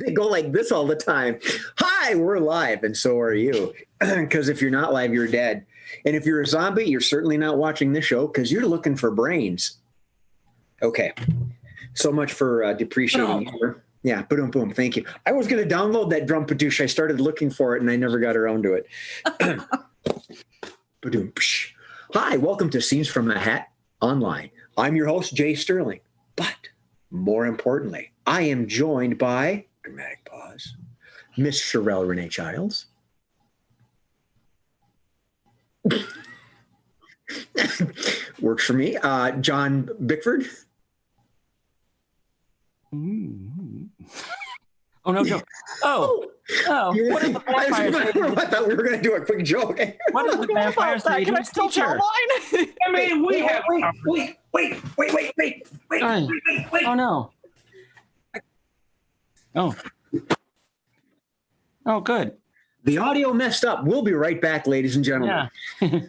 They go like this all the time. Hi, we're live, and so are you. Because if you're not live, you're dead. And if you're a zombie, you're certainly not watching this show because you're looking for brains. Okay. So much for depreciating humor. Yeah, boom, boom. Thank you. I was going to download that drum padoosh. I started looking for it, and I never got around to it. Hi, welcome to Scenes from a Hat Online. I'm your host, Jay Sterling. But more importantly, I am joined by, dramatic pause, Miss Sherelle Renee Childs. Works for me. John Bickford. Oh, no joke. Oh. What did the vampire say? I thought we were going to do a quick joke. What did the vampire say to his teacher? I mean, we have... Wait. Oh, no. Oh, good. The audio messed up. We'll be right back, ladies and gentlemen. Yeah.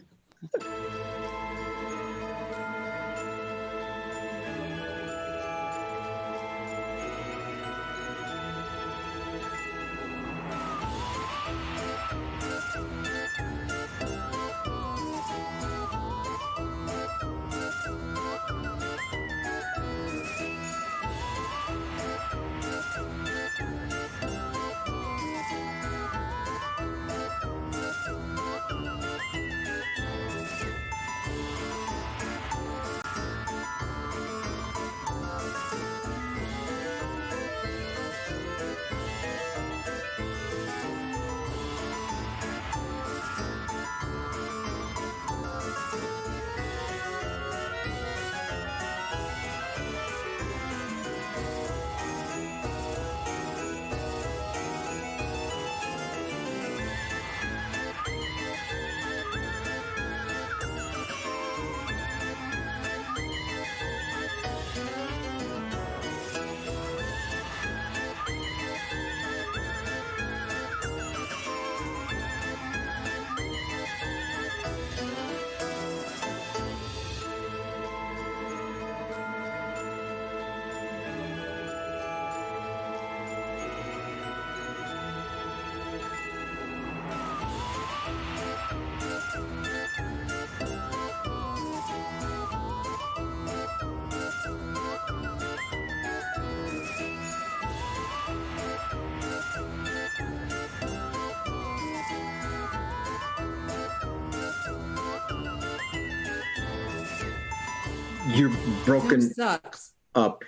You're broken sucks. up.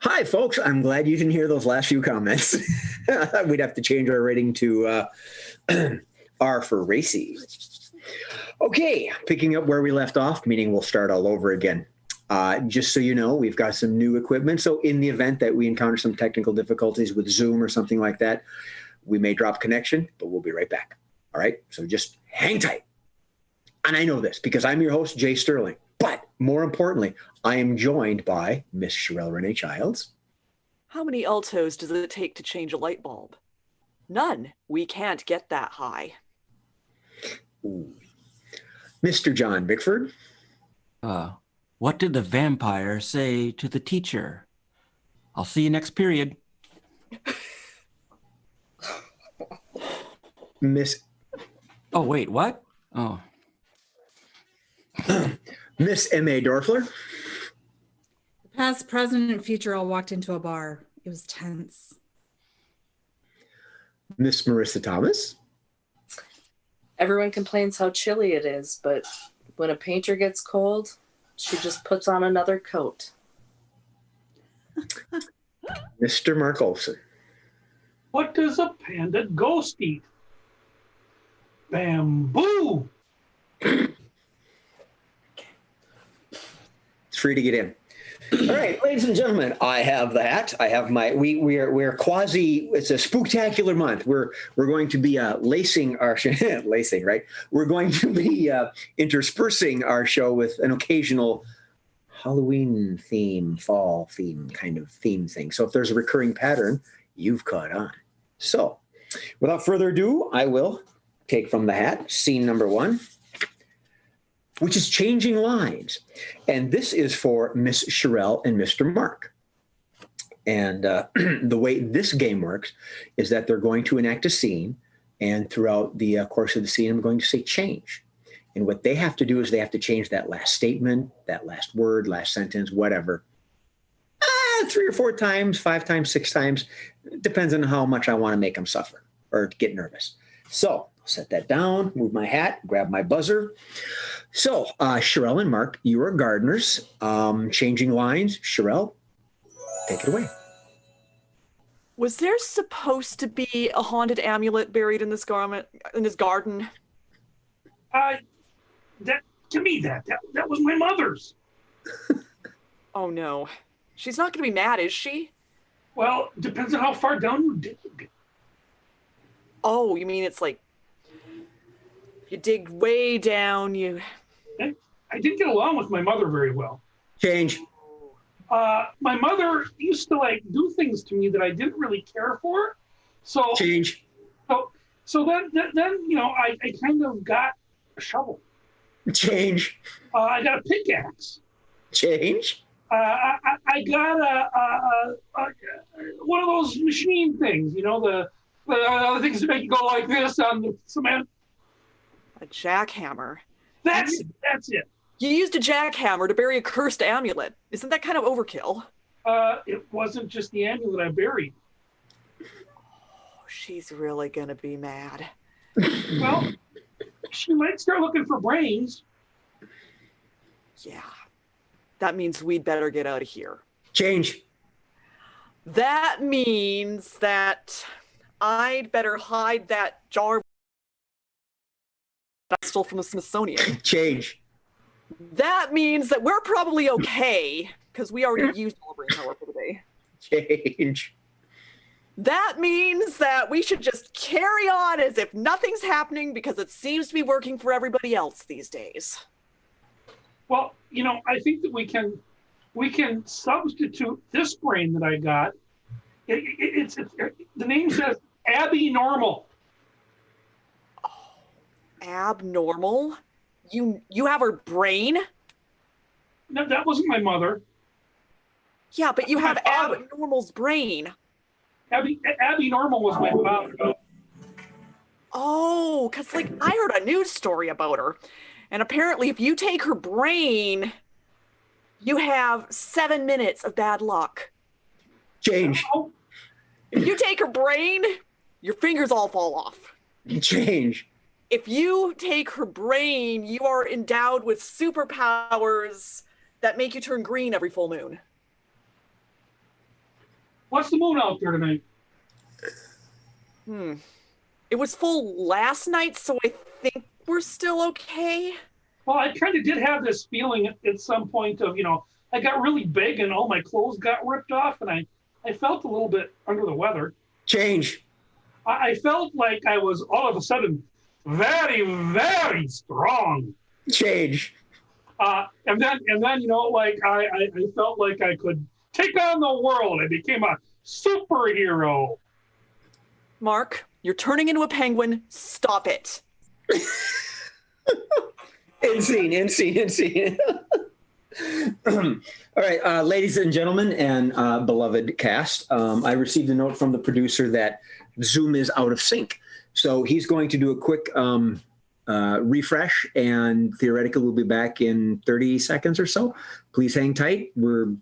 Hi, folks. I'm glad you didn't hear those last few comments. We'd have to change our rating to R for racy. Okay, picking up where we left off, meaning we'll start all over again. Just so you know, we've got some new equipment. So in the event that we encounter some technical difficulties with Zoom or something like that, we may drop connection, but we'll be right back. All right, so just hang tight. And I know this because I'm your host, Jay Sterling. But more importantly, I am joined by Miss Sherelle Renee Childs. How many altos does it take to change a light bulb? None. We can't get that high. Ooh. Mr. John Bickford. What did the vampire say to the teacher? I'll see you next period. Miss. Oh, wait, what? Oh. Miss M.A. Dorfler. Past, present, and future all walked into a bar. It was tense. Miss Marissa Thomas. Everyone complains how chilly it is, but when a painter gets cold, she just puts on another coat. Mr. Mark Olson. What does a panda ghost eat? Bamboo. It's free to get in. All right, ladies and gentlemen, I have the hat. I have my. We're quasi. It's a spooktacular month. We're going to be lacing our lacing, right? We're going to be interspersing our show with an occasional Halloween theme, fall theme kind of theme thing. So if there's a recurring pattern, you've caught on. So, without further ado, I will take from the hat scene number 1, which is changing lives. And this is for Miss Sherelle and Mr. Mark. And the way this game works is that they're going to enact a scene, and throughout the course of the scene, I'm going to say change. And what they have to do is they have to change that last statement, that last word, last sentence, whatever. 3 or 4 times, 5 times, 6 times. It depends on how much I want to make them suffer or get nervous. So I'll set that down, move my hat, grab my buzzer. So Sherelle and Mark, you are gardeners. Changing lines. Sherelle, take it away. Was there supposed to be a haunted amulet buried in this garden? That was my mother's. Oh no. She's not going to be mad, is she? Well, depends on how far down you dig. Oh, you mean it's like you dig way down, I didn't get along with my mother very well. Change. My mother used to do things to me that I didn't really care for. So Change. So then I kind of got a shovel. Change. I got a pickaxe. Change. I got one of those machine things, the things that make you go like this on the cement. A jackhammer. That's it. You used a jackhammer to bury a cursed amulet. Isn't that kind of overkill? It wasn't just the amulet I buried. Oh, she's really gonna be mad. Well, she might start looking for brains. Yeah. That means we'd better get out of here. Change. That means that I'd better hide that jar that I stole from the Smithsonian. Change. That means that we're probably okay, because we already used all brain power for the day. Change. That means that we should just carry on as if nothing's happening, because it seems to be working for everybody else these days. Well, I think that we can substitute this brain that I got. It's the name says Abby Normal. Oh, abnormal? You have her brain? No, that wasn't my mother. Yeah, but you have My father. abnormal's brain. Abby Normal was my father. Oh, because I heard a news story about her. And apparently if you take her brain, you have 7 minutes of bad luck. Change. If you take her brain, your fingers all fall off. Change. If you take her brain, you are endowed with superpowers that make you turn green every full moon. What's the moon out there tonight? It was full last night, so I think we're still okay. Well, I kind of did have this feeling at some point of, I got really big and all my clothes got ripped off, and I felt a little bit under the weather. Change. I felt like I was all of a sudden very, very strong. Change. And then I felt like I could take on the world. I became a superhero. Mark, you're turning into a penguin. Stop it. Insane. All right, ladies and gentlemen and beloved cast, I received a note from the producer that Zoom is out of sync. So he's going to do a quick refresh, and theoretically we'll be back in 30 seconds or so. Please hang tight. We'll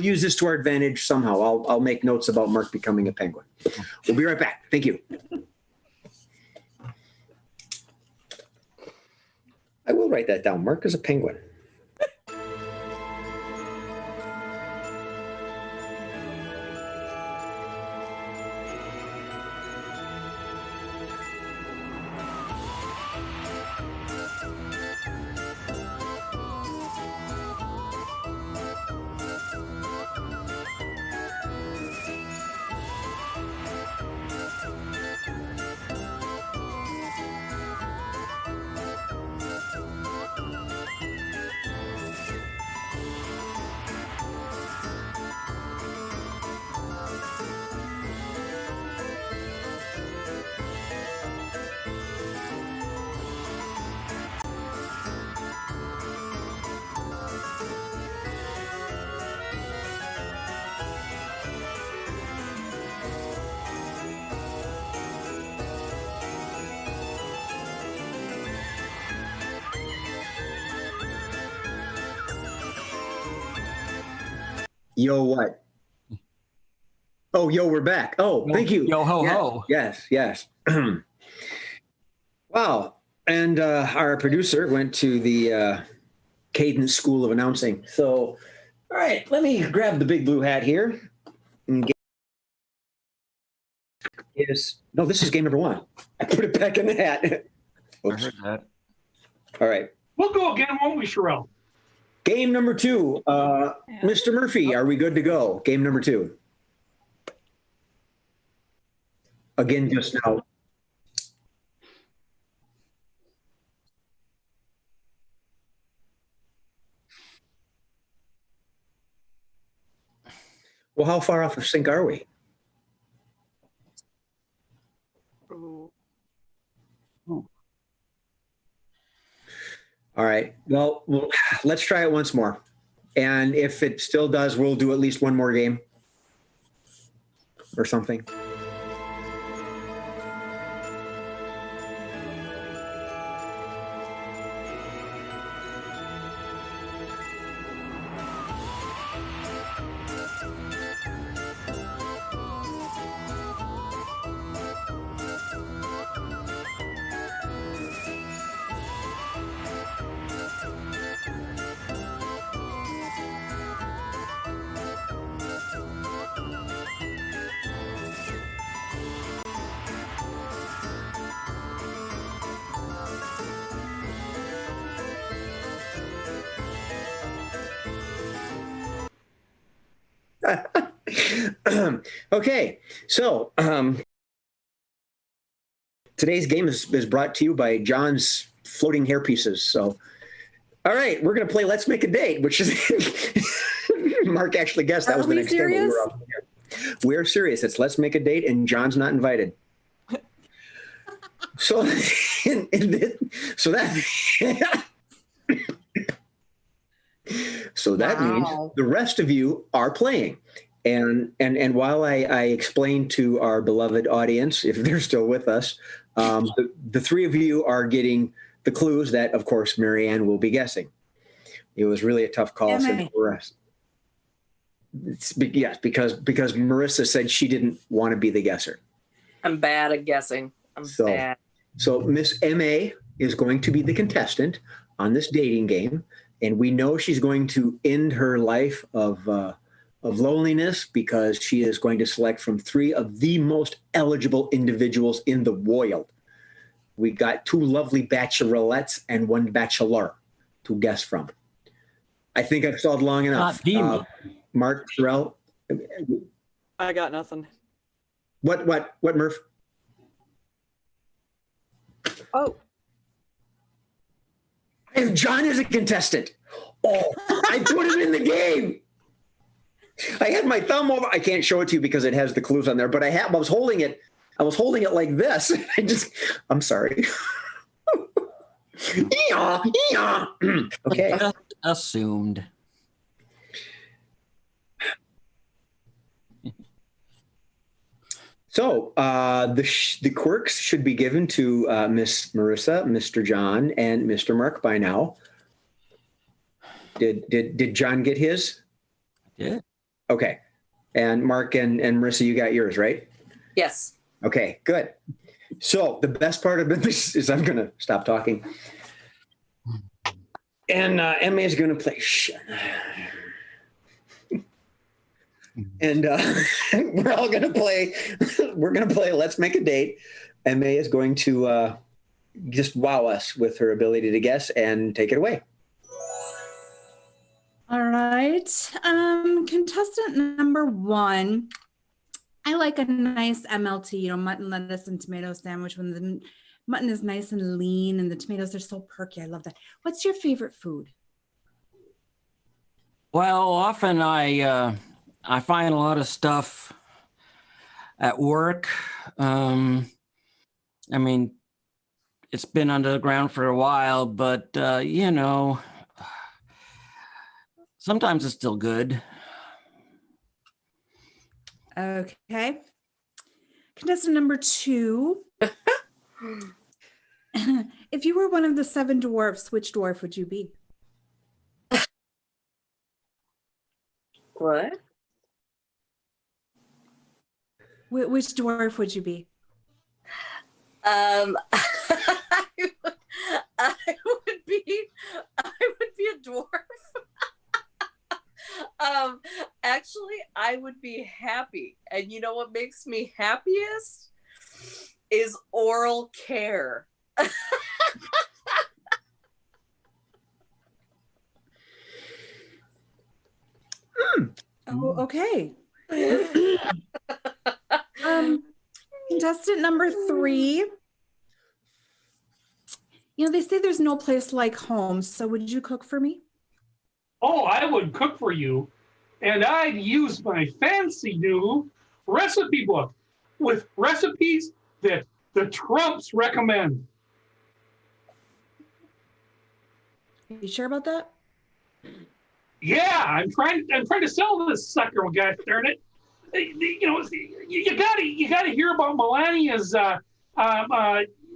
use this to our advantage somehow. I'll make notes about Mark becoming a penguin. We'll be right back. Thank you. I will write that down. Mark is a penguin. Yo, what? Oh, yo, we're back. Oh, thank you. Yo ho Yes, ho. Yes. Wow. And our producer went to the Cadence School of Announcing. So, all right, let me grab the big blue hat here. And no, this is game number 1. I put it back in the hat. I Oops. heard that. All right. We'll go again, won't we, Sherelle? Game number 2. Mr. Murphy, are we good to go? Game number 2. Again, just now. Well, how far off of sync are we? Ooh. All right. Well, let's try it once more. And if it still does, we'll do at least one more game or something. Okay, so today's game is brought to you by John's floating hair pieces. So, all right, we're going to play Let's Make a Date, which is Mark actually guessed that was the next game. serious? We're serious. It's Let's Make a Date, and John's not invited. So, so that. So that means the rest of you are playing. And while I explain to our beloved audience, if they're still with us, the 3 of you are getting the clues that, of course, Marianne will be guessing. It was really a tough call for us. Yes, because Marissa said she didn't want to be the guesser. I'm bad at guessing. I'm bad. So Miss MA is going to be the contestant on this dating game. And we know she's going to end her life of loneliness because she is going to select from 3 of the most eligible individuals in the world. We got 2 lovely bachelorettes and 1 bachelor to guess from. I think I've stalled long enough. Mark, Sherelle? I got nothing. What, Murph? Oh. I have John as a contestant. Oh, I put him in the game. I had my thumb over. I can't show it to you because it has the clues on there, but I was holding it. I was holding it like this. I'm sorry. Okay. Just assumed. So the quirks should be given to Miss Marissa, Mr. John, and Mr. Mark by now. Did John get his? Yeah. Okay. And Mark and Marissa, you got yours, right? Yes. Okay, good. So the best part of this is I'm going to stop talking. And Emma is going to play. And we're all going to play. We're going to play Let's Make a Date. Emma is going to just wow us with her ability to guess and take it away. All right. Contestant number 1. I like a nice MLT, mutton, lettuce, and tomato sandwich when the mutton is nice and lean and the tomatoes are so perky. I love that. What's your favorite food? Well, often I find a lot of stuff at work. I mean, it's been under the ground for a while, but sometimes it's still good. Okay. Contestant number 2. If you were one of the 7 dwarfs, which dwarf would you be? What? Which dwarf would you be? I would be a dwarf. Actually, I would be happy. And you know what makes me happiest? Is oral care. Oh, okay. Contestant number 3. You know, they say there's no place like home. So would you cook for me? Oh, I would cook for you, and I'd use my fancy new recipe book with recipes that the Trumps recommend. Are you sure about that? Yeah, I'm trying to sell this sucker. Gosh darn it! You know, you gotta hear about Melania's her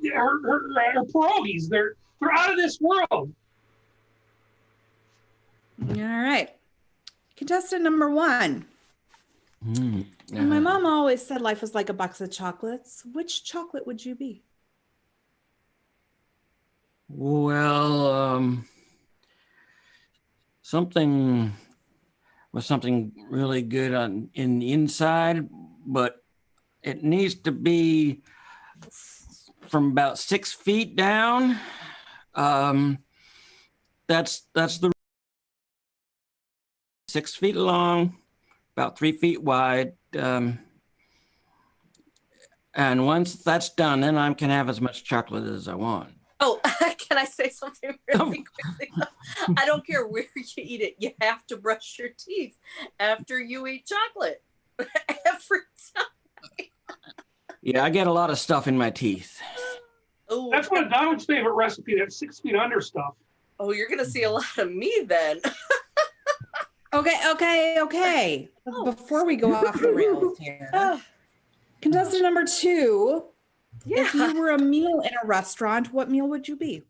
pierogies. They're out of this world. All right. Contestant number 1. And my mom always said life was like a box of chocolates. Which chocolate would you be? Well, something really good in the inside, but it needs to be from about 6 feet down. That's the 6 feet long, about 3 feet wide. And once that's done, then I can have as much chocolate as I want. Oh, can I say something really quickly? I don't care where you eat it. You have to brush your teeth after you eat chocolate. Every time. Yeah, I get a lot of stuff in my teeth. Oh, That's one of Donald's favorite recipe. That 6 feet under stuff. oh, you're going to see a lot of me then. Okay. Oh. Before we go off the rails here, contestant number 2. Yeah. If you were a meal in a restaurant, what meal would you be?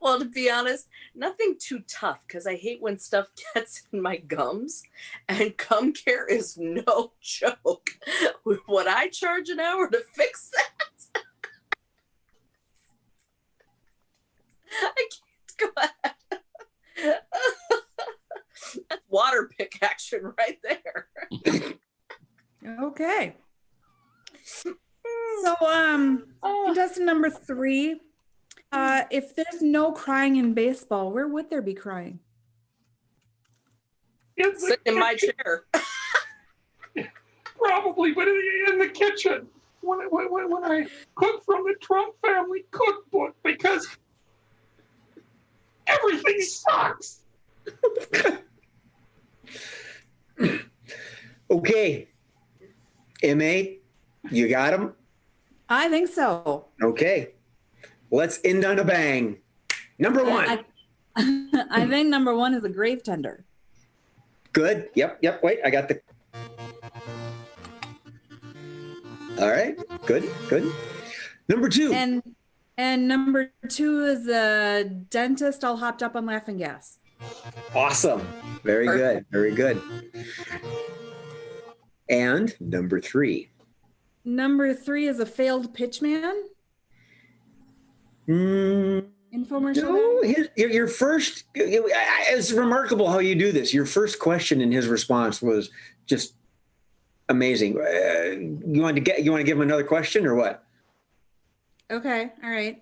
Well, to be honest, nothing too tough because I hate when stuff gets in my gums, and gum care is no joke. What I charge an hour to fix that? I can't go ahead. That's water pick action right there. Okay. So, contestant number 3. If there's no crying in baseball, where would there be crying? Sit in my chair. Probably, but in the kitchen when I cook from the Trump family cookbook because everything sucks. Okay. MA, you got him? I think so. Okay. Let's end on a bang. Number 1. I think number 1 is a grave tender. Good. Yep. Wait, I got the. All right. Good. Number 2. And number 2 is a dentist all hopped up on laughing gas. Awesome. Very good. And number 3. Number 3 is a failed pitchman. Infomercial. No, your first. It's remarkable how you do this. Your first question and his response was just amazing. You want to give him another question or what? Okay. All right.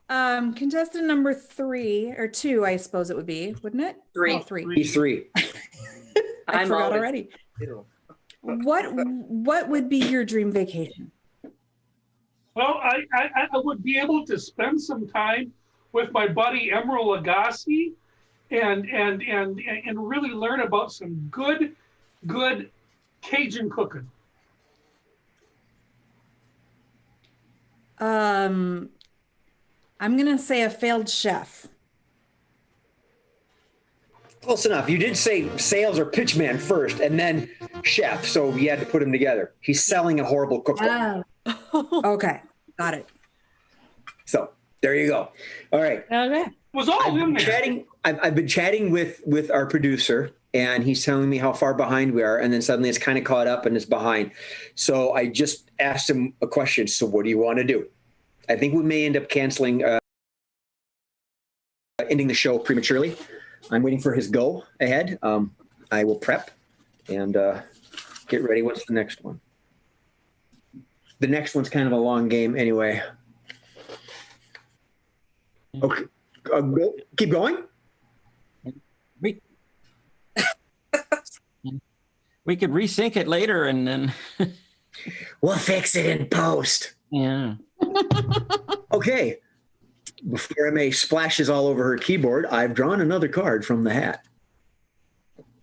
Contestant number 3 or 2, I suppose it would be, wouldn't it? 3. Oh, 3. He's 3. I forgot already. What would be your dream vacation? Well, I would be able to spend some time with my buddy Emeril Lagasse and really learn about some good Cajun cooking. I'm gonna say a failed chef. Close enough. You did say sales or pitchman first and then chef, so you had to put them together. He's selling a horrible cookbook. Okay, got it. So there you go. All right. Okay. Was all in there. I've been chatting with our producer, and he's telling me how far behind we are, and then suddenly it's kind of caught up and it's behind. So I just asked him a question. So what do you want to do? I think we may end up canceling, ending the show prematurely. I'm waiting for his go ahead. I will prep and get ready. What's the next one? The next one's kind of a long game anyway. Okay, keep going. We could resync it later and then. We'll fix it in post. Yeah. Okay. Before MA splashes all over her keyboard, I've drawn another card from the hat,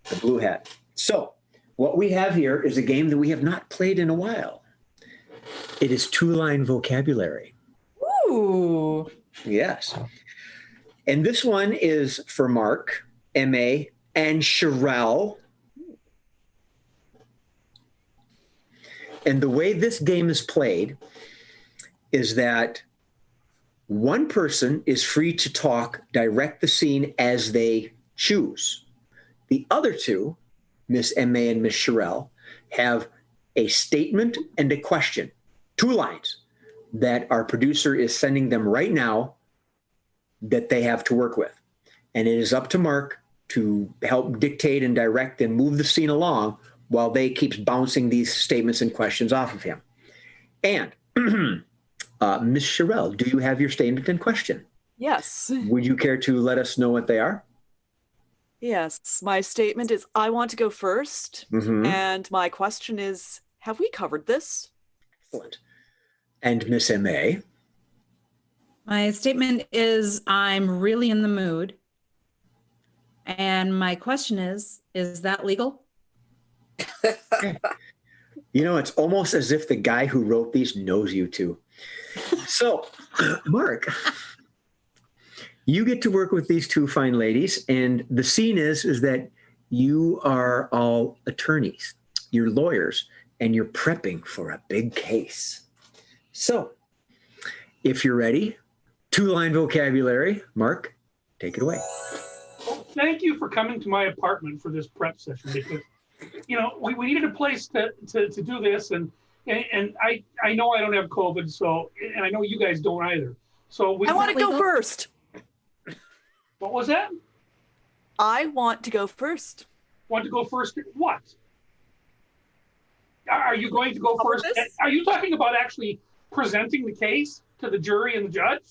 the blue hat. So what we have here is a game that we have not played in a while. It is 2-line vocabulary. Ooh. Yes. And this one is for Mark, MA, and Sherelle. And the way this game is played is that one person is free to talk, direct the scene as they choose. The other two, Miss MA and Miss Sherelle, have a statement and a question, 2 lines that our producer is sending them right now that they have to work with. And it is up to Mark to help dictate and direct and move the scene along while they keeps bouncing these statements and questions off of him. And Ms. Sherelle, do you have your statement and question? Yes. Would you care to let us know what they are? Yes. My statement is, I want to go first. Mm-hmm. And my question is, have we covered this? Excellent. And Miss MA? My statement is, I'm really in the mood. And my question is that legal? You know, it's almost as if the guy who wrote these knows you two. So, Mark, you get to work with these 2 fine ladies, and the scene is that you are all attorneys, you're lawyers, and you're prepping for a big case. So, if you're ready, 2-line vocabulary. Mark, take it away. Well, thank you for coming to my apartment for this prep session, because we needed a place to do this, and I know I don't have COVID, so, and I know you guys don't either. So I want to go first. What was that? I want to go first. Want to go first? What? Are you going to go first? Are you talking about actually presenting the case to the jury and the judge?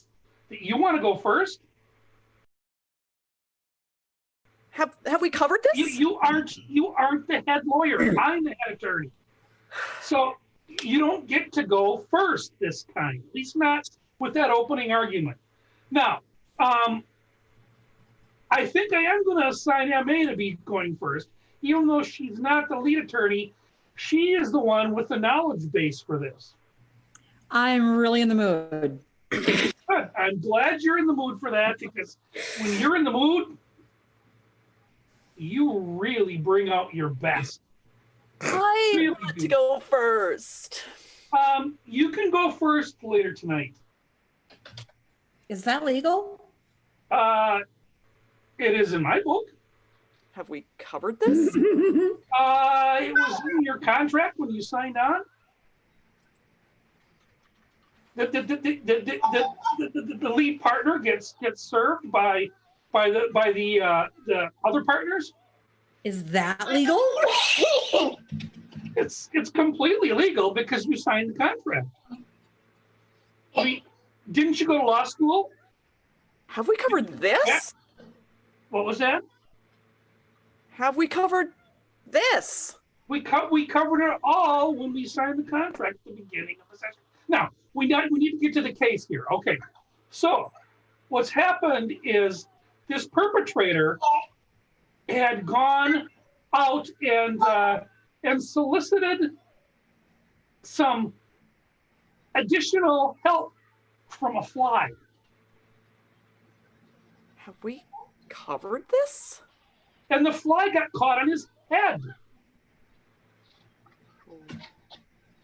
That you want to go first? Have we covered this? You aren't the head lawyer. I'm the head attorney. So you don't get to go first this time. At least not with that opening argument. Now, I think I am going to assign MA to be going first, even though she's not the lead attorney. She is the one with the knowledge base for this. I'm really in the mood. Good. I'm glad you're in the mood for that, because when you're in the mood, you really bring out your best. I Really want do. to go first. You can go first later tonight. Is that legal? It is in my book. Have we covered this? It was in your contract when you signed on. The lead partner gets served by the other partners. Is that legal? It's completely legal because you signed the contract. I mean, didn't you go to law school? Have we covered this? Yeah. What was that? Have we covered this? We covered it all when we signed the contract at the beginning of the session. Now, we need to get to the case here. Okay, so what's happened is this perpetrator had gone out and solicited some additional help from a fly. Have we covered this? And the fly got caught on his head.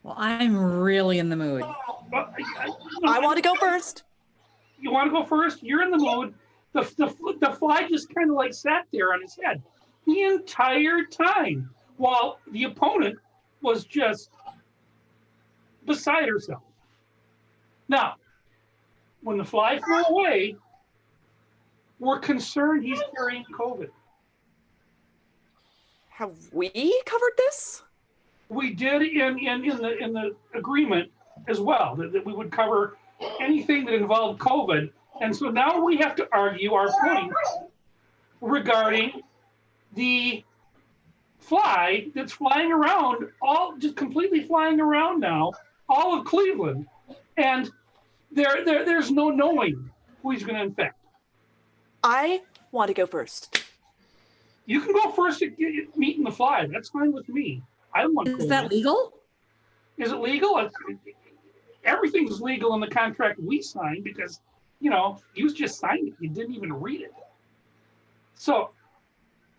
Well, I'm really in the mood. I want to go first. You want to go first? You're in the mood. The fly just kind of like sat there on his head the entire time while the opponent was just beside herself. Now, when the fly flew away, we're concerned he's carrying COVID. Have we covered this? We did in the agreement as well that we would cover anything that involved COVID. And so now we have to argue our point regarding the fly that's flying around, all just completely flying around now, all of Cleveland. And there's no knowing who he's going to infect. I want to go first. You can go first at meeting the fly. That's fine with me. I don't want. Is that legal? Is it legal? Everything's legal in the contract we signed because, you just signed it. You didn't even read it. So,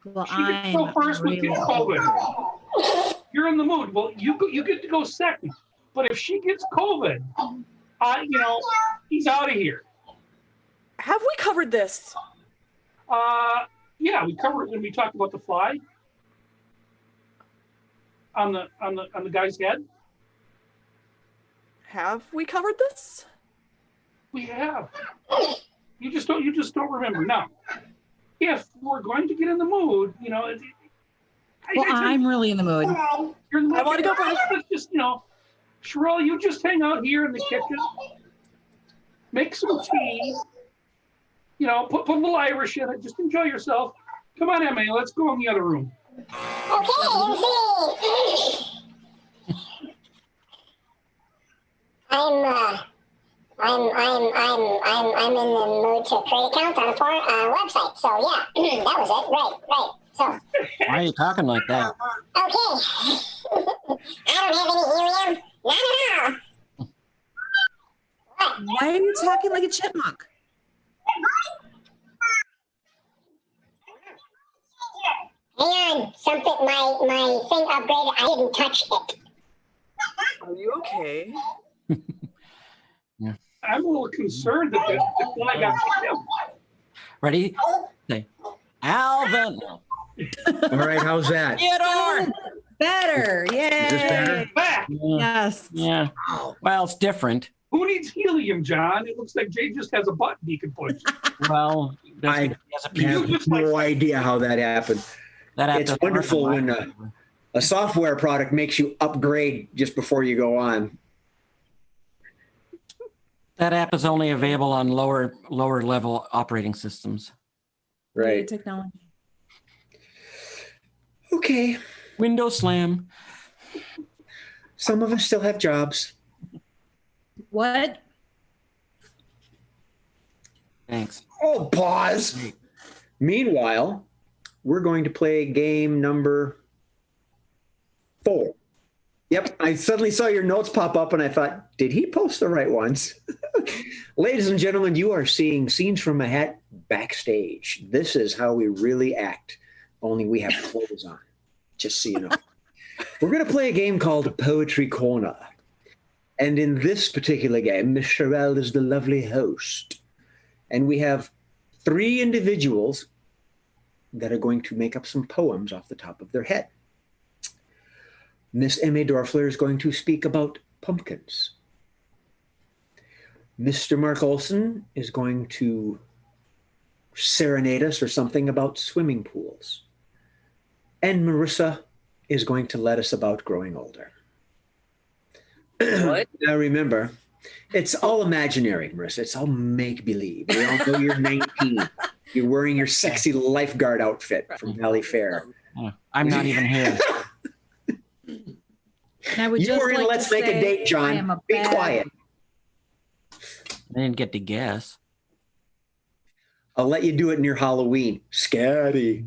Well, she gets to go first with COVID. You're in the mood. Well, you get to go second. But if she gets COVID, he's out of here. Have we covered this? Yeah, we covered it when we talked about the fly on the guy's head. Have we covered this? We have. You just don't remember. Now, if we're going to get in the mood, I'm really in the mood. You're in the mood. I want to go first. Let's just, Sherelle, you just hang out here in the kitchen, make some tea, put a little Irish in it, just enjoy yourself. Come on, Emma, let's go in the other room. Okay, I'm in the mood to create accounts on a website. So yeah, that was it. Right. So. Why are you talking like that? Okay. I don't have any helium. Not at all. What? Why are you talking like a chipmunk? Hang on, something. My thing upgraded. I didn't touch it. Are you okay? I'm a little concerned that the fly got killed. Ready? Say, Alvin. All right, how's that? Theodore. Better. Yay. Is this better? Back. Yes. Yeah. Well, it's different. Who needs helium, John? It looks like Jay just has a button he can push. Well, I he has a have no idea how that happened. It's wonderful when a software product makes you upgrade just before you go on. That app is only available on lower level operating systems. Right. Technology. Okay. Windows slam. Some of us still have jobs. What? Thanks. Oh, pause. Meanwhile, we're going to play game number 4. Yep, I suddenly saw your notes pop up and I thought, did he post the right ones? Ladies and gentlemen, you are seeing Scenes from a Hat backstage. This is how we really act, only we have clothes on, just so you know. We're going to play a game called Poetry Corner. And in this particular game, Miss Sherelle is the lovely host. And we have 3 individuals that are going to make up some poems off the top of their head. Miss Emma Dorfler is going to speak about pumpkins. Mr. Mark Olson is going to serenade us or something about swimming pools. And Marissa is going to let us about growing older. What? Now remember, it's all imaginary, Marissa. It's all make-believe. We all know you're 19. You're wearing your sexy lifeguard outfit from Valley Fair. I'm not even here. And I would You just were in like Let's to Make a say Date, I John. am a Be bad- quiet. I didn't get to guess. I'll let you do it near Halloween. Scary.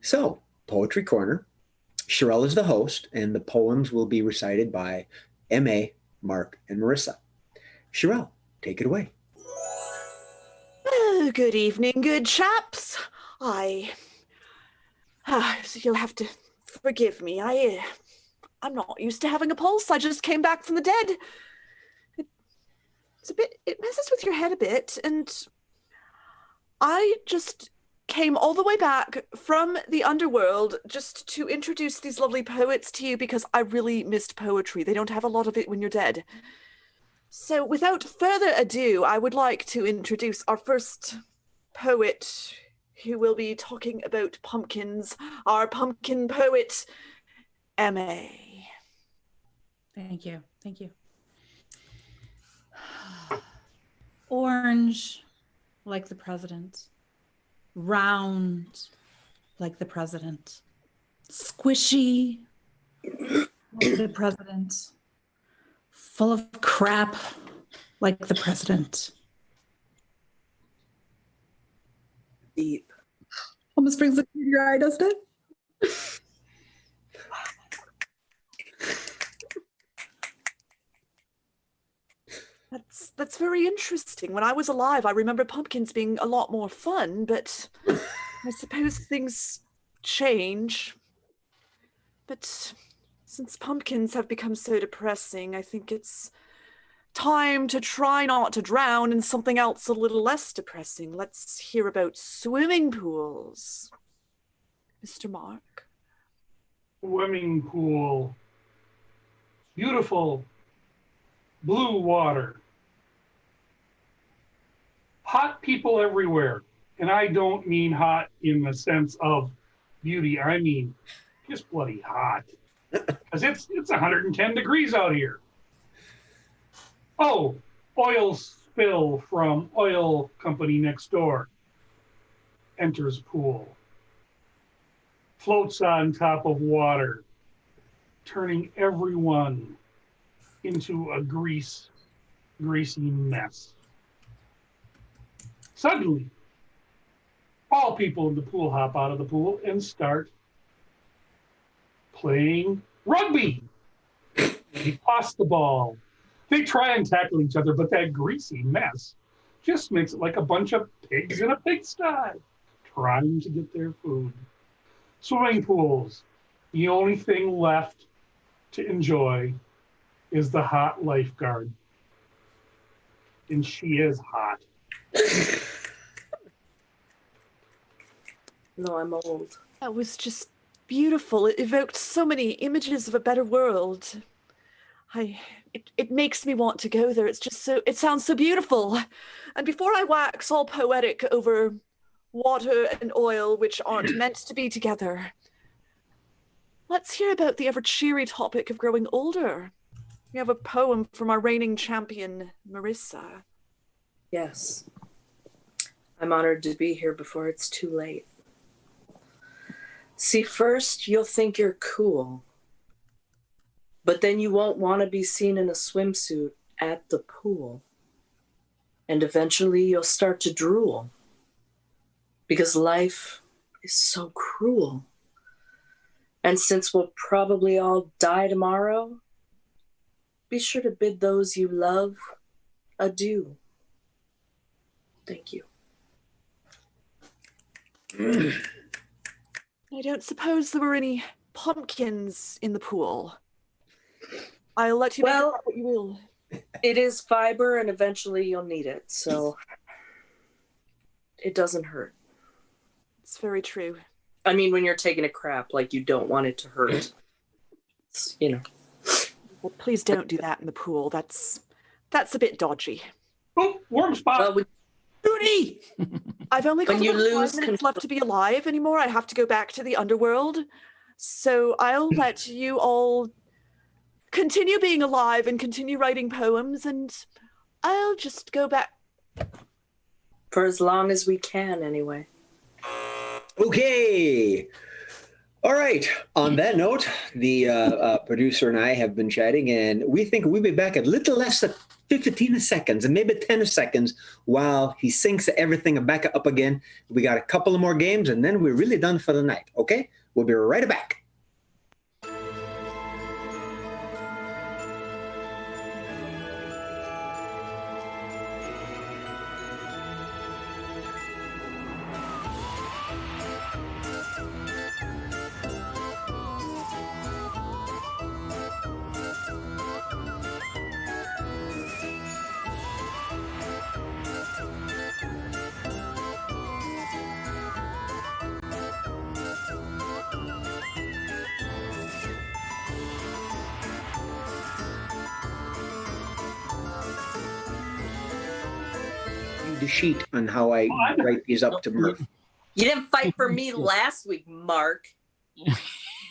So, Poetry Corner. Sherelle is the host, and the poems will be recited by M.A., Mark, and Marissa. Sherelle, take it away. Good evening, good chaps. So you'll have to forgive me. I'm not used to having a pulse. I just came back from the dead. It messes with your head a bit, and I just came all the way back from the underworld just to introduce these lovely poets to you because I really missed poetry. They don't have a lot of it when you're dead. So without further ado, I would like to introduce our first poet who will be talking about pumpkins, our pumpkin poet, M.A. Thank you. Thank you. Orange, like the president. Round, like the president. Squishy, like the president. Full of crap, like the president. Deep. Almost brings a tear to your eye, doesn't it? That's very interesting. When I was alive, I remember pumpkins being a lot more fun, but I suppose things change. But since pumpkins have become so depressing, I think it's time to try not to drown in something else a little less depressing. Let's hear about swimming pools. Mr. Mark. Swimming pool. Beautiful blue water. Hot people everywhere. And I don't mean hot in the sense of beauty. I mean just bloody hot. Because it's 110 degrees out here. Oh, oil spill from oil company next door. Enters pool. Floats on top of water, turning everyone into a greasy mess. Suddenly, all people in the pool hop out of the pool and start playing rugby. They toss the ball. They try and tackle each other, but that greasy mess just makes it like a bunch of pigs in a pigsty trying to get their food. Swimming pools. The only thing left to enjoy is the hot lifeguard. And she is hot. No, I'm old. That was just beautiful. It evoked so many images of a better world. It makes me want to go there. It's just so, it sounds so beautiful. And before I wax all poetic over water and oil, which aren't meant to be together, let's hear about the ever cheery topic of growing older. We have a poem from our reigning champion, Marissa. Yes. I'm honored to be here before it's too late. See, first you'll think you're cool, but then you won't want to be seen in a swimsuit at the pool. And eventually you'll start to drool because life is so cruel. And since we'll probably all die tomorrow, be sure to bid those you love adieu. Thank you. I don't suppose there were any pumpkins in the pool. I'll let you make of that what you will. It is fiber and eventually you'll need it, so it doesn't hurt. It's very true. I mean, when you're taking a crap, like, you don't want it to hurt. It's, you know. Well, please don't do that in the pool. That's a bit dodgy. Oh, warm spot. Rudy! I've only got When you about 5 lose minutes control. left to be alive anymore. I have to go back to the underworld. So I'll let you all continue being alive and continue writing poems, and I'll just go back. For as long as we can, anyway. Okay. All right. On that note, the producer and I have been chatting, and we think we'll be back at little less than 15 seconds and maybe 10 seconds while he syncs everything back up again. We got a couple of more games, and then we're really done for the night. Okay? We'll be right back. the sheet on how I write these up to Murph. You didn't fight for me last week, Mark.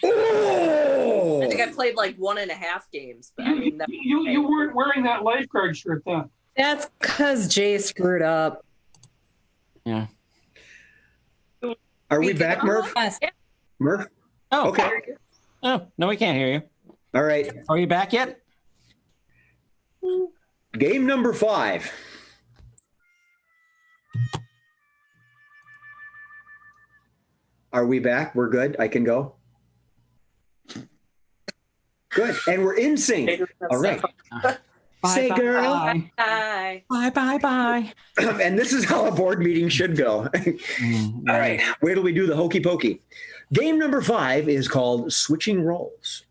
Oh! I think I played like 1.5 games. But I mean, You weren't wearing that lifeguard shirt then. That's because Jay screwed up. Yeah. Are we back, Murph? Yes. Murph? Oh, Okay. Oh, no, we can't hear you. All right. Are you back yet? Game number 5. Are we back? We're good. I can go. Good. And we're in sync. All right. Say, girl. Bye. Hi. Bye, bye, bye. And this is how a board meeting should go. All right. Wait till we do the hokey pokey. Game number 5 is called Switching Roles.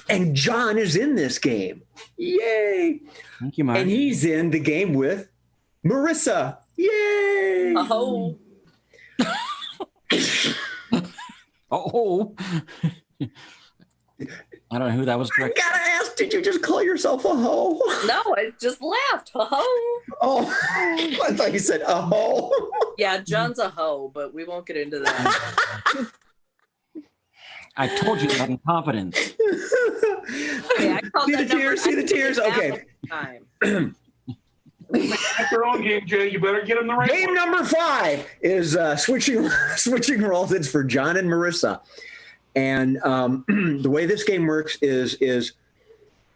And John is in this game. Yay. Thank you, Mark. And he's in the game with Marissa. Yay. Oh. Oh. I don't know who that was I directed. gotta ask, did you just call yourself a hoe? No, I just laughed. Oh. Oh, I thought you said a hoe. Yeah, John's a hoe, but we won't get into that. I told you that in confidence. Okay, I called See the that number tears? See the tears? Okay. time. That's your own game, Jay. You better get him the right Game one. number 5 is switching roles. It's for John and Marissa. And the way this game works is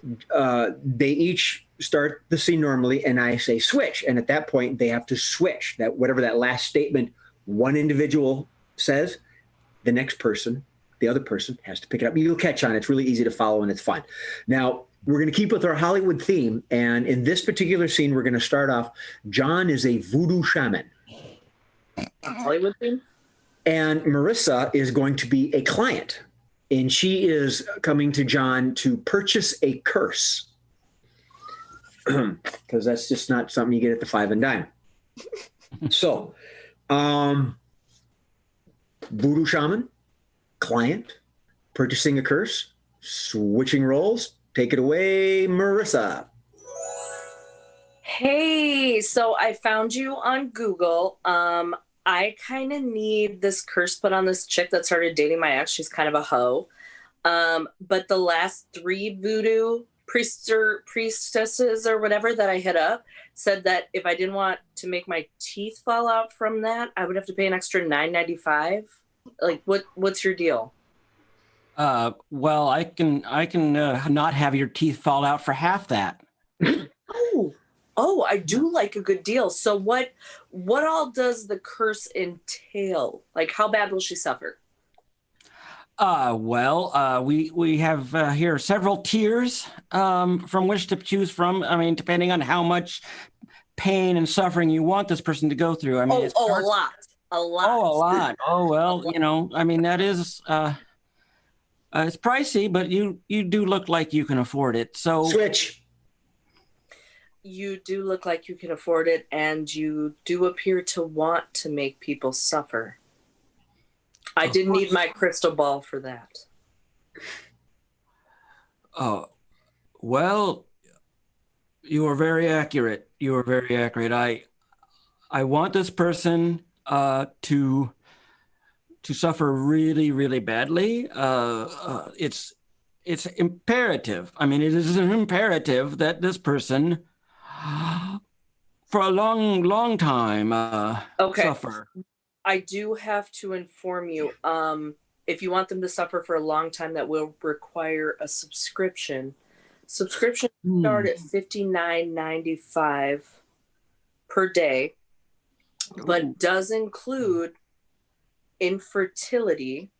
they each start the scene normally, and I say switch. And at that point, they have to switch. That whatever that last statement one individual says, the next person, the other person has to pick it up. You'll catch on. It's really easy to follow, and it's fun. Now, we're going to keep with our Hollywood theme. And in this particular scene, we're going to start off. John is a voodoo shaman. Hollywood theme? And Marissa is going to be a client. And she is coming to John to purchase a curse. Because that's just not something you get at the 5 and dime. So, voodoo shaman, client, purchasing a curse, switching roles. Take it away, Marissa. Hey, so I found you on Google. I kind of need this curse put on this chick that started dating my ex. She's kind of a hoe. But the last 3 voodoo priests or priestesses or whatever that I hit up said that if I didn't want to make my teeth fall out from that, I would have to pay an extra $9.95. Like, what's your deal? Well, I can not have your teeth fall out for half that. Oh, I do like a good deal. So what all does the curse entail? Like, how bad will she suffer? Well, we have here several tiers from which to choose from. I mean, depending on how much pain and suffering you want this person to go through. I mean, a lot. Oh, a lot. Oh, well, you know, I mean, that is, it's pricey, but you do look like you can afford it. So Switch. You do look like you can afford it, and you do appear to want to make people suffer. I didn't need my crystal ball for that. Well, you are very accurate. You are very accurate. I want this person to suffer really, really badly. It's imperative. I mean, it is an imperative that this person, for a long, long time, suffer. I do have to inform you, if you want them to suffer for a long time, that will require a subscription. Subscriptions start at $59.95 per day, but does include infertility,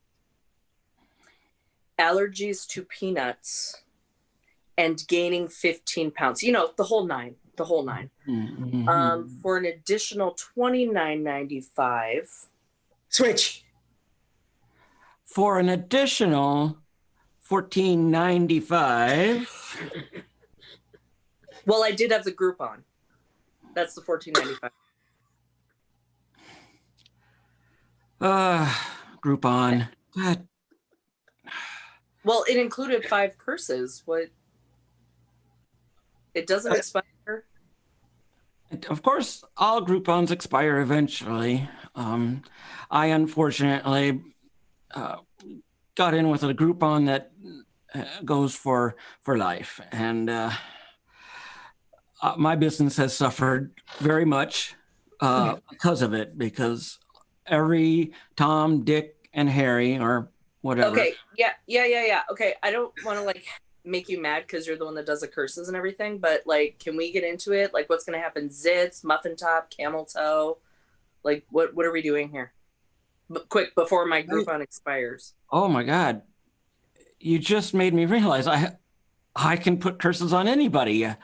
allergies to peanuts, and gaining 15 pounds. You know, the whole nine. Mm-hmm. For an additional $29.95. Switch. For an additional $14.95. Well, I did have the Groupon. That's the $14.95. Groupon. God. Well, it included 5 curses. What? It doesn't expire. of course, all Groupons expire eventually. I unfortunately got in with a Groupon that goes for life, and my business has suffered very much because of it. Because every Tom, Dick, and Harry, or whatever. Okay. Yeah. Okay. I don't want to like make you mad because you're the one that does the curses and everything, but like, can we get into it? Like, what's going to happen? Zits, muffin top, camel toe. Like, what are we doing here? But quick, before my Groupon expires. Oh my God. You just made me realize I can put curses on anybody. I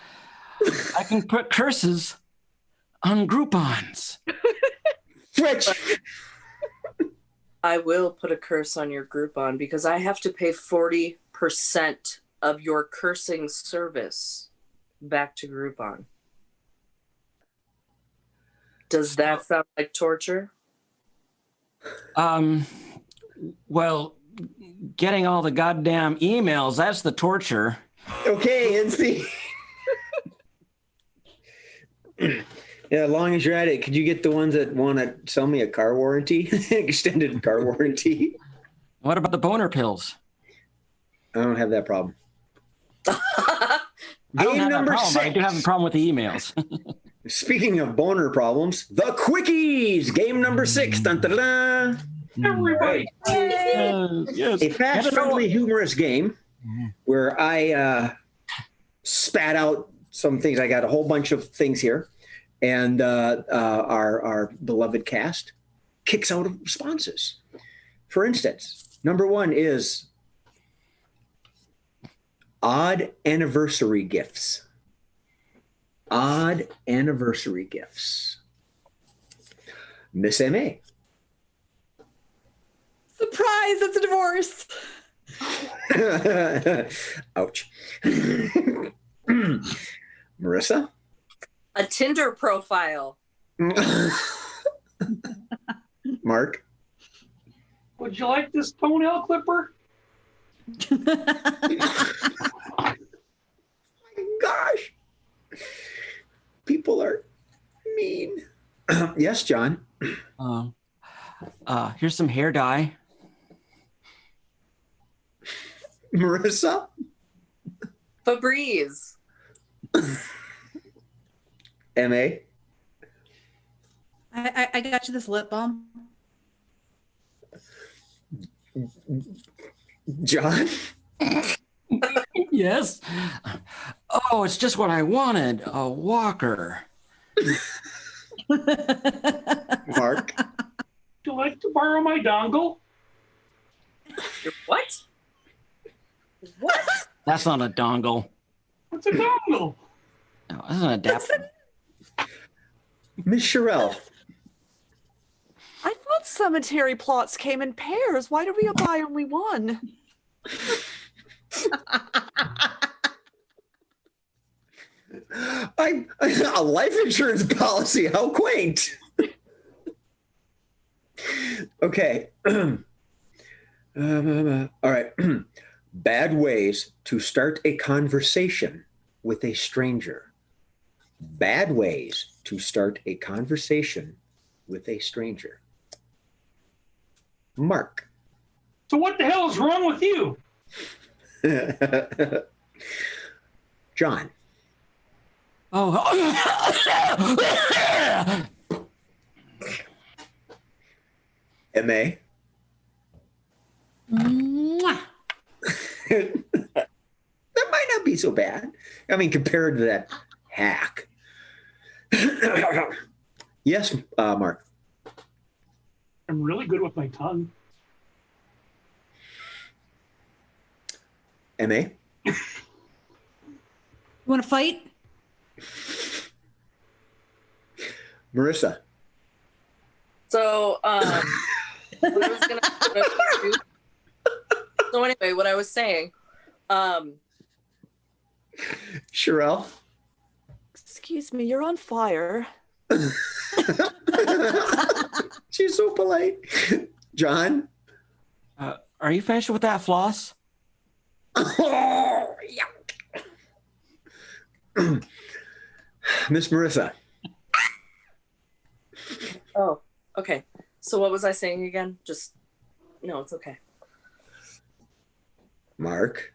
can put curses on Groupons. Switch. I will put a curse on your Groupon because I have to pay 40% of your cursing service back to Groupon. Does that sound like torture? Well, getting all the goddamn emails, that's the torture. Okay, NC. Yeah, as long as you're at it, could you get the ones that want to sell me a car warranty, extended car warranty? What about the boner pills? I don't have that problem. I don't Game have number that problem, but I 6. do have a problem with the emails. Speaking of boner problems, the quickies. Game number 6. Dun, dun, dun. Everybody. Yes. A fast, friendly, humorous game where I spat out some things. I got a whole bunch of things here, and our beloved cast kicks out responses. For instance, number 1 is odd anniversary gifts. Odd anniversary gifts. Miss M.A. Surprise, it's a divorce. Ouch. Marissa? A Tinder profile. Mark? Would you like this toenail clipper? Gosh. People are mean. Yes, John? Here's some hair dye. Marissa? Febreze. M.A.? I got you this lip balm. John? Yes. Oh, it's just what I wanted. A walker. Mark? Would you like to borrow my dongle? Your what? What? That's not a dongle. It's a dongle. No, that's an adapter. Miss Sherelle? I thought cemetery plots came in pairs. Why do we buy only one? A life insurance policy. How quaint. Okay. All right. Bad ways to start a conversation with a stranger. Bad ways to start a conversation with a stranger. Mark. So what the hell is wrong with you? John. Oh. M.A. Mwah. That might not be so bad. I mean, compared to that hack. Yes, Mark. I'm really good with my tongue. M.A. You want to fight? Marissa. So, so anyway, what I was saying, Sherelle. Excuse me, you're on fire. She's so polite. John. Are you finished with that floss? Oh, yeah. Miss Marissa. Oh, okay. So what was I saying again? Just no, it's okay. Mark.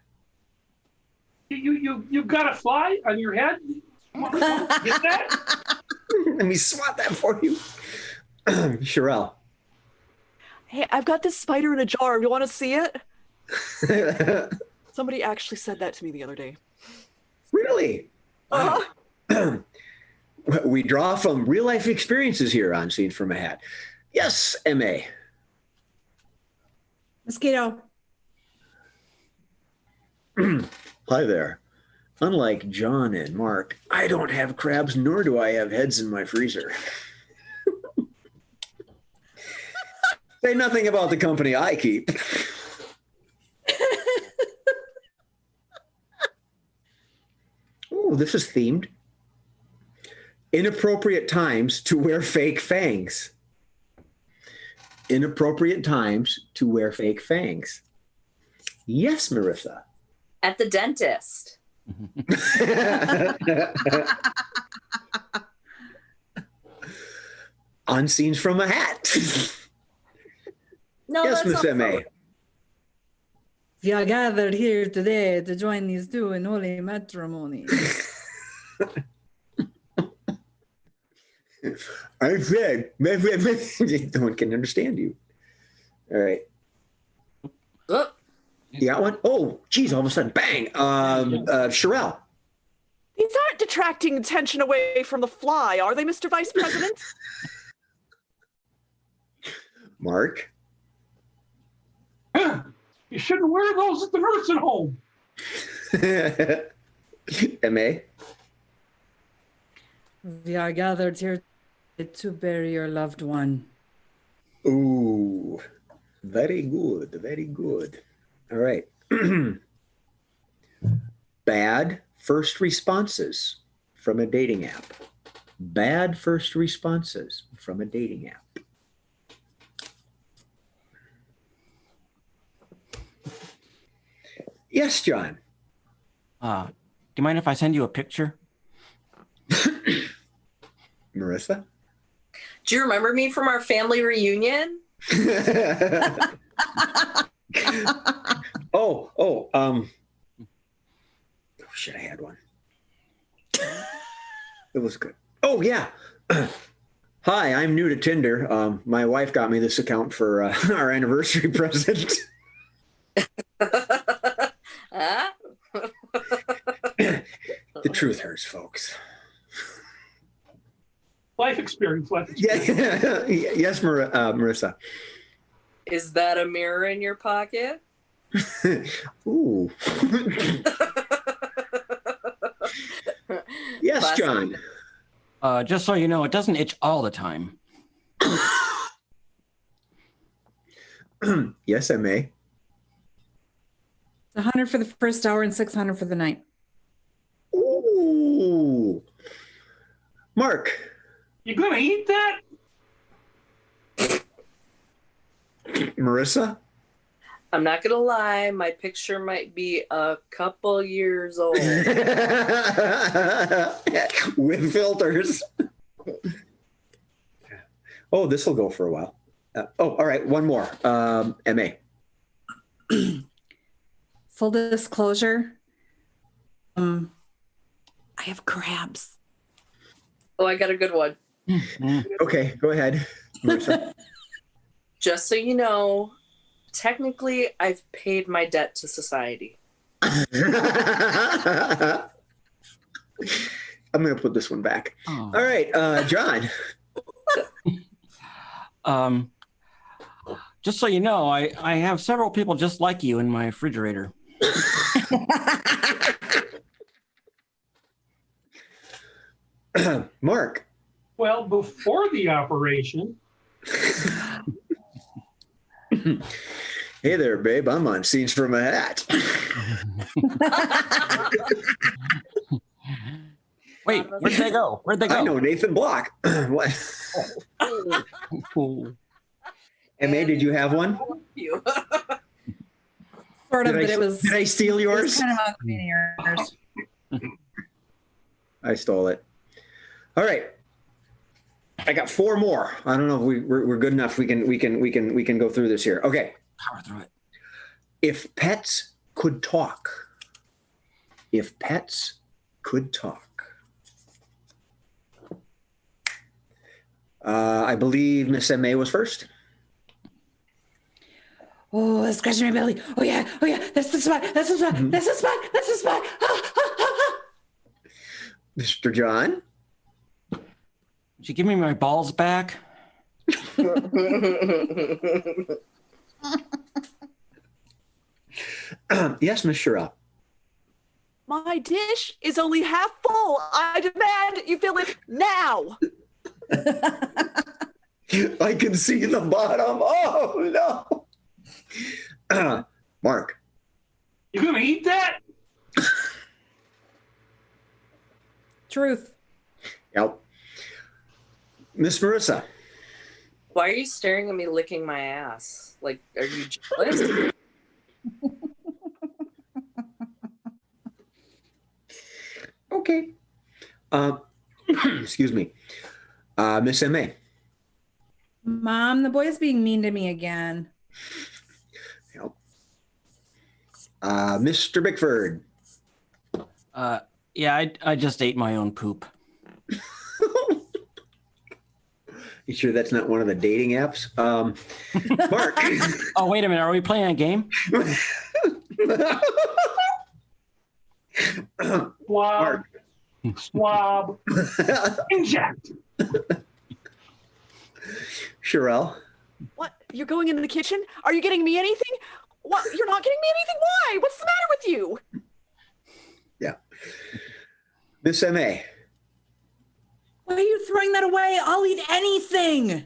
You got a fly on your head? Get that? Let me swat that for you. Sherelle. Hey, I've got this spider in a jar. You want to see it? Somebody actually said that to me the other day. Really? We draw from real life experiences here on Scenes from a Hat. Yes, MA. Mosquito. Hi there. Unlike John and Mark, I don't have crabs, nor do I have heads in my freezer. Say nothing about the company I keep. Oh, this is themed. Inappropriate times to wear fake fangs. Inappropriate times to wear fake fangs. Yes, Marissa. At the dentist. On Scenes from a Hat. No, Yes, that's Miss M.A. We are gathered here today to join these two in holy matrimony. I said, no one can understand you. All right. Oh, You got one? Oh, geez, all of a sudden, bang. Sherelle. These aren't detracting attention away from the fly, are they, Mr. Vice President? Mark. You shouldn't wear those at the nursing home. M.A. We are gathered here to bury your loved one. Ooh, very good, very good. All right. Bad first responses from a dating app. Bad first responses from a dating app. Yes, John. Do you mind if I send you a picture? Marissa? do you remember me from our family reunion? Oh, shit, I had one. It was good. Oh, yeah. Hi, I'm new to Tinder. My wife got me this account for our anniversary present. The truth hurts, folks. Life experience. Yeah. Yes, Marissa. Is that a mirror in your pocket? Ooh. Yes, Classic. John. Just so you know, it doesn't itch all the time. Yes, I may. It's 100 for the first hour and 600 for the night. Ooh. Mark. You gonna eat that? Marissa? I'm not gonna lie, my picture might be a couple years old. With filters. Oh, this will go for a while. All right, one more. MA. Full disclosure, I have crabs. Oh, I got a good one. Okay, go ahead, Marissa. Just so you know, technically, I've paid my debt to society. I'm going to put this one back. Oh. All right, John. Just so you know, I have several people just like you in my refrigerator. Mark. Well, before the operation. Hey there, babe. I'm on Scenes from a Hat. Wait, where'd they go? Where'd they go? I know Nathan Block. What? MA, did you have one? You. Sort of, Did I- but it was Did I steal it was yours? kind of on yours. I stole it. All right. I got 4 more. I don't know if we're good enough. We can go through this here. Okay. Power through it. If pets could talk. If pets could talk. I believe Miss M.A. was first. Oh, that's scratching my belly. Oh yeah. That's the spot. That's the spot. That's the spot. That's the spot. Mr. John. Did you give me my balls back? Yes, Miss Sherrill. My dish is only half full. I demand you fill it now. I can see the bottom. Oh no. Mark. You gonna eat that? Truth. Yep. Miss Marissa. Why are you staring at me licking my ass? Like, are you jealous? Okay. Excuse me. Miss M.A. Mom, the boy's being mean to me again. Yep. Mr. Bickford. Yeah, I just ate my own poop. You sure that's not one of the dating apps? Mark. Oh, wait a minute. Are we playing a game? Swab. Swab. Inject. Sherelle. What? You're going into the kitchen? Are you getting me anything? What? You're not getting me anything? Why? What's the matter with you? Yeah. Miss M.A. Why are you throwing that away? I'll eat anything.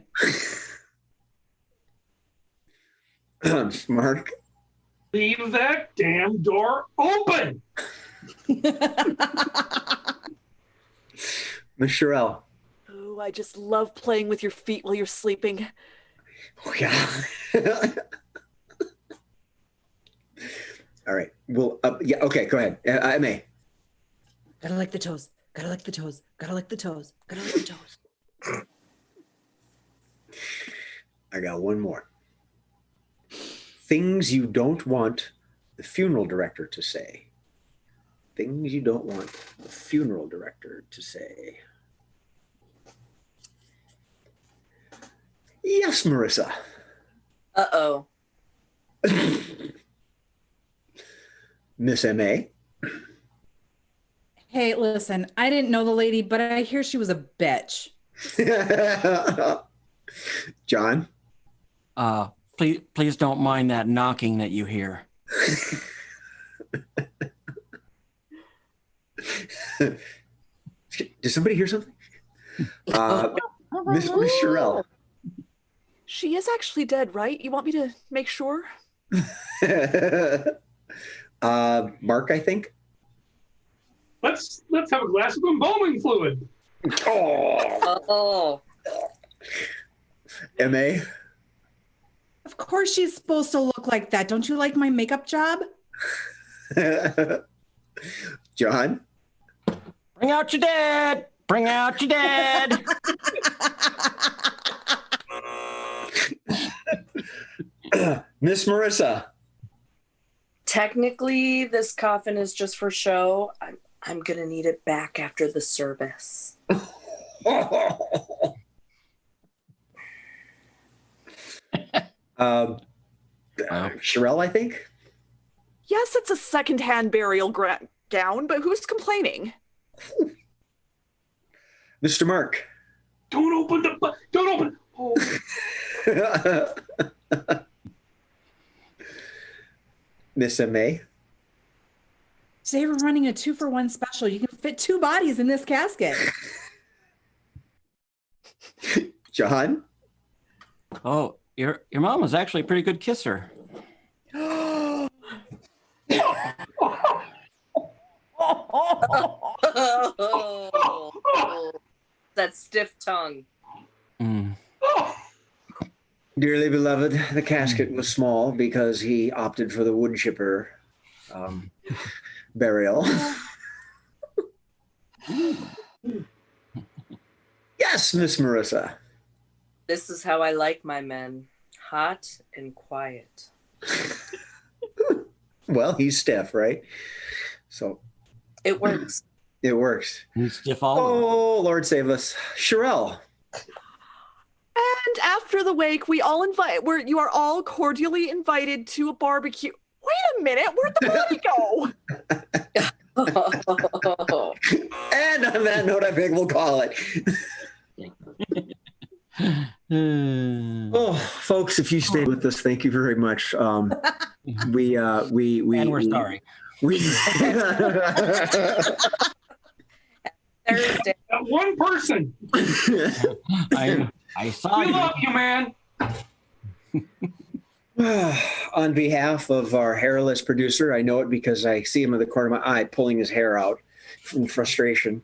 Mark. Leave that damn door open. Miss Sherelle. Oh, I just love playing with your feet while you're sleeping. Oh, yeah. All right. Well, yeah. Okay. Go ahead. M.A. Gotta lick the toes. Gotta lick the toes. Gotta lick the toes. Gotta lick the toes. I got one more. Things you don't want the funeral director to say. Things you don't want the funeral director to say. Yes, Marissa. Uh-oh. Miss M.A. Hey, listen, I didn't know the lady, but I hear she was a bitch. John. Please don't mind that knocking that you hear. Did somebody hear something? Miss Sherelle. She is actually dead, right? You want me to make sure? Mark, I think. Let's have a glass of embalming fluid. Oh. M.A. Of course she's supposed to look like that. Don't you like my makeup job? John. Bring out your dead. Bring out your dead. Miss Marissa. Technically, this coffin is just for show. I'm gonna need it back after the service. Sherelle, I think. Yes, it's a secondhand burial gown, but who's complaining? Mr. Mark. Don't open the. Don't open. Oh. Miss M.A. Today we're running a 2-for-1 special. You can fit 2 bodies in this casket. John. Oh, your mom was actually a pretty good kisser. That stiff tongue. Mm. Dearly beloved, the casket was small because he opted for the wood chipper burial. Yes, Yes, Miss Marissa. This is how I like my men. Hot and quiet. Well, he's stiff, right? So It works. it works. He's stiff all over. Oh, Lord save us. Sherelle. And after the wake, you are all cordially invited to a barbecue. Wait a minute, where'd the body go? And on that note, I think we'll call it. Oh, folks, if you stayed with us, thank you very much. And we're sorry. Thursday. That one person. I saw We you. love you, man. On behalf of our hairless producer, I know it because I see him in the corner of my eye pulling his hair out from frustration.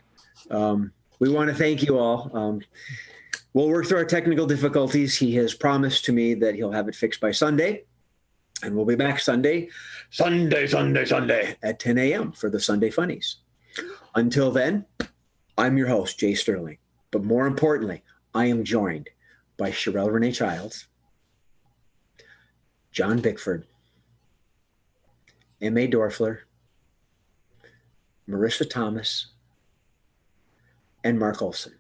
We want to thank you all. We'll work through our technical difficulties. He has promised to me that he'll have it fixed by Sunday. And we'll be back Sunday at 10 a.m. for the Sunday Funnies. Until then, I'm your host, Jay Sterling. But more importantly, I am joined by Sherelle Renee Childs, John Bickford, M.A. Dorfler, Marissa Thomas, and Mark Olson.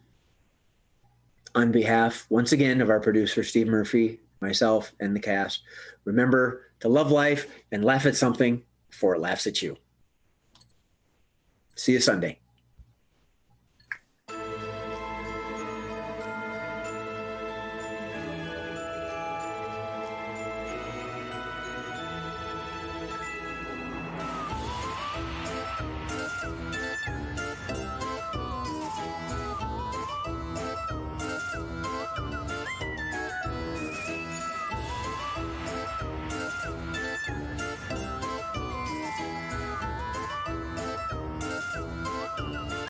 On behalf, once again, of our producer, Steve Murphy, myself, and the cast, remember to love life and laugh at something before it laughs at you. See you Sunday.